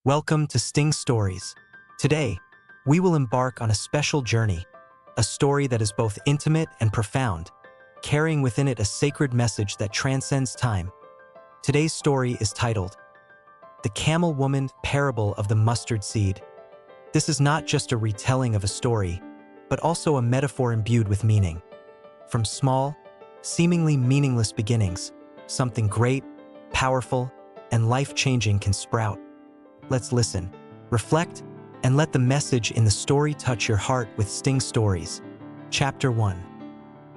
Welcome to Sting Stories. Today, we will embark on a special journey, a story that is both intimate and profound, carrying within it a sacred message that transcends time. Today's story is titled, The Camel Woman Parable of the Mustard Seed. This is not just a retelling of a story, but also a metaphor imbued with meaning. From small, seemingly meaningless beginnings, something great, powerful, and life-changing can sprout. Let's listen, reflect, and let the message in the story touch your heart with Sting Stories. Chapter 1.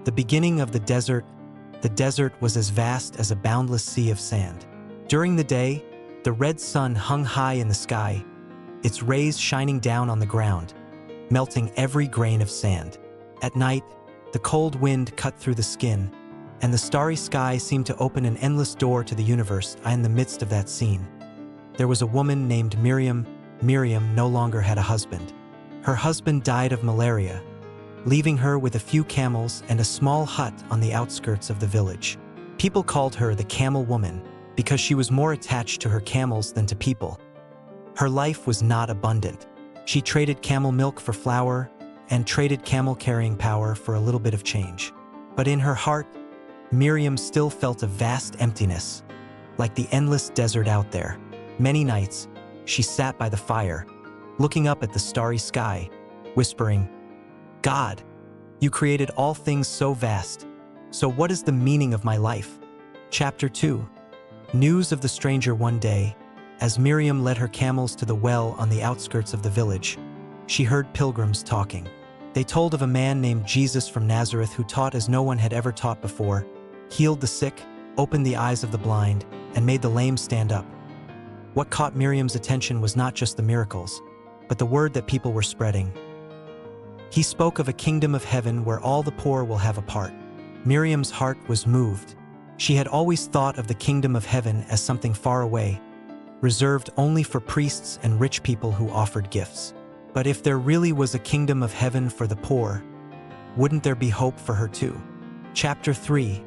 The beginning of the desert. The desert was as vast as a boundless sea of sand. During the day, the red sun hung high in the sky, its rays shining down on the ground, melting every grain of sand. At night, the cold wind cut through the skin, and the starry sky seemed to open an endless door to the universe. In the midst of that scene, there was a woman named Miriam. Miriam no longer had a husband. Her husband died of malaria, leaving her with a few camels and a small hut on the outskirts of the village. People called her the Camel Woman because she was more attached to her camels than to people. Her life was not abundant. She traded camel milk for flour and traded camel-carrying power for a little bit of change. But in her heart, Miriam still felt a vast emptiness, like the endless desert out there. Many nights, she sat by the fire, looking up at the starry sky, whispering, "God, you created all things so vast. So what is the meaning of my life?" Chapter 2. News of the stranger. One day, as Miriam led her camels to the well on the outskirts of the village, she heard pilgrims talking. They told of a man named Jesus from Nazareth who taught as no one had ever taught before, healed the sick, opened the eyes of the blind, and made the lame stand up. What caught Miriam's attention was not just the miracles, but the word that people were spreading. He spoke of a kingdom of heaven where all the poor will have a part. Miriam's heart was moved. She had always thought of the kingdom of heaven as something far away, reserved only for priests and rich people who offered gifts. But if there really was a kingdom of heaven for the poor, wouldn't there be hope for her too? Chapter 3.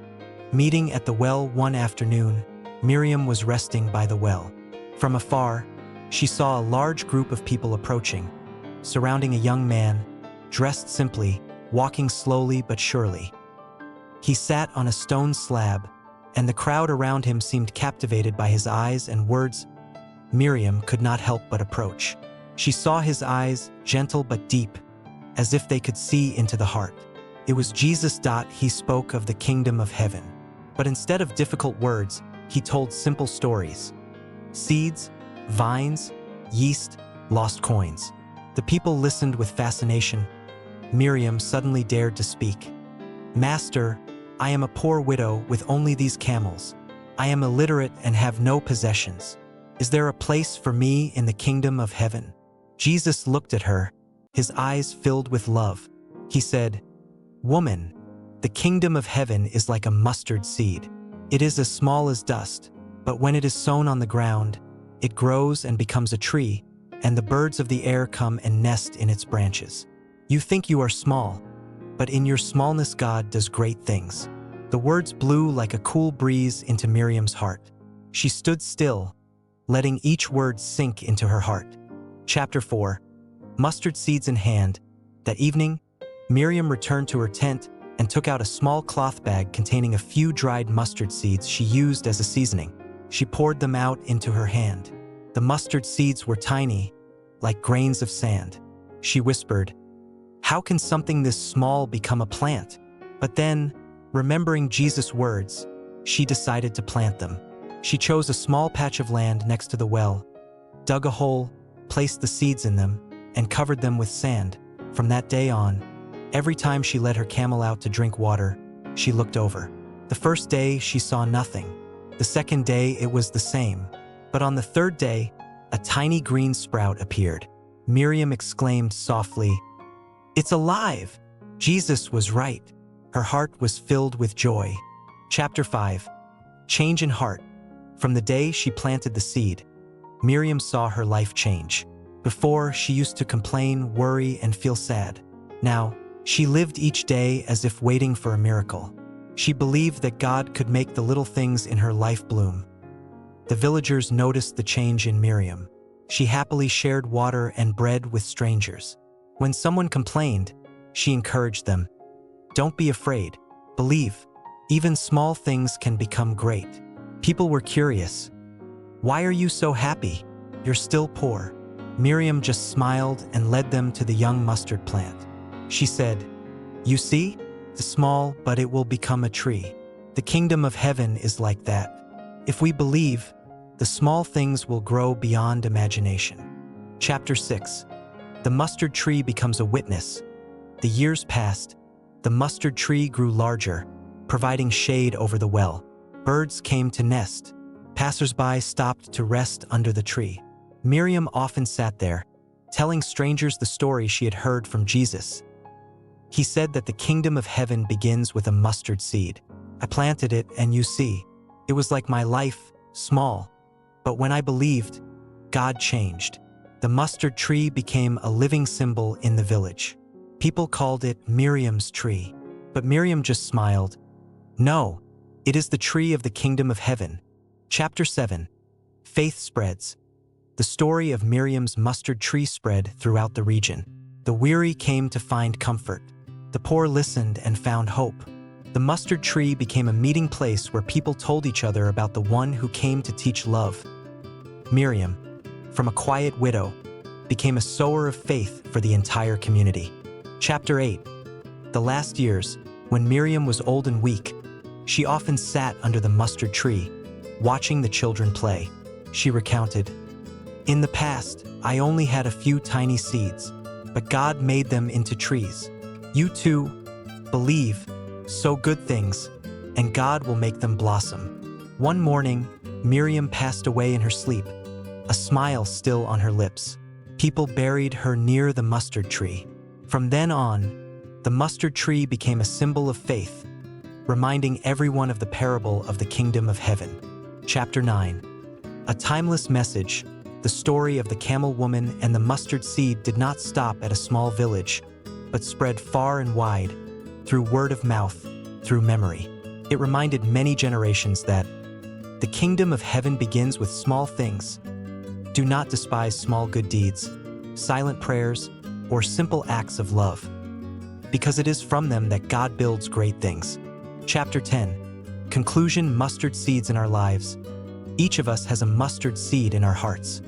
Meeting at the well. One afternoon, Miriam was resting by the well. From afar, she saw a large group of people approaching, surrounding a young man, dressed simply, walking slowly but surely. He sat on a stone slab, and the crowd around him seemed captivated by his eyes and words. Miriam could not help but approach. She saw his eyes, gentle but deep, as if they could see into the heart. It was Jesus. He spoke of the kingdom of heaven. But instead of difficult words, he told simple stories. Seeds, vines, yeast, lost coins. The people listened with fascination. Miriam suddenly dared to speak. "Master, I am a poor widow with only these camels. I am illiterate and have no possessions. Is there a place for me in the kingdom of heaven?" Jesus looked at her, his eyes filled with love. He said, "Woman, the kingdom of heaven is like a mustard seed. It is as small as dust, but when it is sown on the ground, it grows and becomes a tree, and the birds of the air come and nest in its branches. You think you are small, but in your smallness God does great things." The words blew like a cool breeze into Miriam's heart. She stood still, letting each word sink into her heart. Chapter 4. Mustard seeds in hand. That evening, Miriam returned to her tent and took out a small cloth bag containing a few dried mustard seeds she used as a seasoning. She poured them out into her hand. The mustard seeds were tiny, like grains of sand. She whispered, "How can something this small become a plant?" But then, remembering Jesus' words, she decided to plant them. She chose a small patch of land next to the well, dug a hole, placed the seeds in them, and covered them with sand. From that day on, every time she led her camel out to drink water, she looked over. The first day, she saw nothing. The second day, it was the same. But on the third day, a tiny green sprout appeared. Miriam exclaimed softly, "It's alive!" Jesus was right. Her heart was filled with joy. Chapter 5. Change in heart. From the day she planted the seed, Miriam saw her life change. Before, she used to complain, worry, and feel sad. Now, she lived each day as if waiting for a miracle. She believed that God could make the little things in her life bloom. The villagers noticed the change in Miriam. She happily shared water and bread with strangers. When someone complained, she encouraged them. Don't be afraid. Believe. Even small things can become great. People were curious. Why are you so happy? You're still poor. Miriam just smiled and led them to the young mustard plant. She said, "You see? The small, but it will become a tree. The kingdom of heaven is like that. If we believe, the small things will grow beyond imagination." Chapter 6. The mustard tree becomes a witness. The years passed. The mustard tree grew larger, providing shade over the well. Birds came to nest. Passers-by stopped to rest under the tree. Miriam often sat there, telling strangers the story she had heard from Jesus. He said that the kingdom of heaven begins with a mustard seed. I planted it, and you see, it was like my life, small. But when I believed, God changed. The mustard tree became a living symbol in the village. People called it Miriam's tree. But Miriam just smiled. No, it is the tree of the kingdom of heaven. Chapter 7. Faith spreads. The story of Miriam's mustard tree spread throughout the region. The weary came to find comfort. The poor listened and found hope. The mustard tree became a meeting place where people told each other about the one who came to teach love. Miriam, from a quiet widow, became a sower of faith for the entire community. Chapter 8. The last years, when Miriam was old and weak, she often sat under the mustard tree, watching the children play. She recounted, "In the past, I only had a few tiny seeds, but God made them into trees. You too, believe, sow good things, and God will make them blossom." One morning, Miriam passed away in her sleep, a smile still on her lips. People buried her near the mustard tree. From then on, the mustard tree became a symbol of faith, reminding everyone of the parable of the kingdom of heaven. Chapter 9. A timeless message. The story of the camel woman and the mustard seed did not stop at a small village, but spread far and wide, through word of mouth, through memory. It reminded many generations that the kingdom of heaven begins with small things. Do not despise small good deeds, silent prayers, or simple acts of love, because it is from them that God builds great things. Chapter 10. Conclusion. Mustard seeds in our lives. Each of us has a mustard seed in our hearts.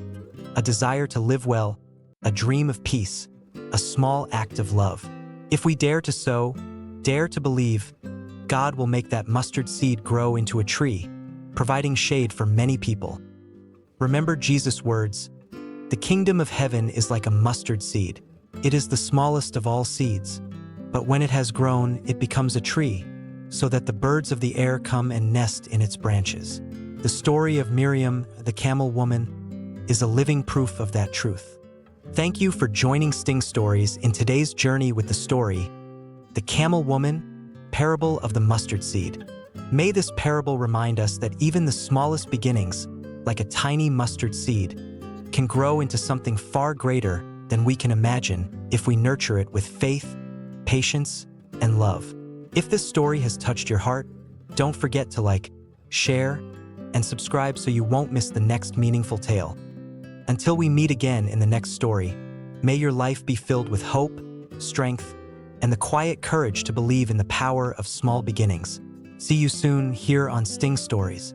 A desire to live well, a dream of peace, a small act of love. If we dare to sow, dare to believe, God will make that mustard seed grow into a tree, providing shade for many people. Remember Jesus' words, "The kingdom of heaven is like a mustard seed. It is the smallest of all seeds, but when it has grown, it becomes a tree, so that the birds of the air come and nest in its branches." The story of Miriam, the camel woman, is a living proof of that truth. Thank you for joining Sting Stories in today's journey with the story, The Camel Woman, Parable of the Mustard Seed. May this parable remind us that even the smallest beginnings, like a tiny mustard seed, can grow into something far greater than we can imagine if we nurture it with faith, patience, and love. If this story has touched your heart, don't forget to like, share, and subscribe so you won't miss the next meaningful tale. Until we meet again in the next story, may your life be filled with hope, strength, and the quiet courage to believe in the power of small beginnings. See you soon here on Sting Stories.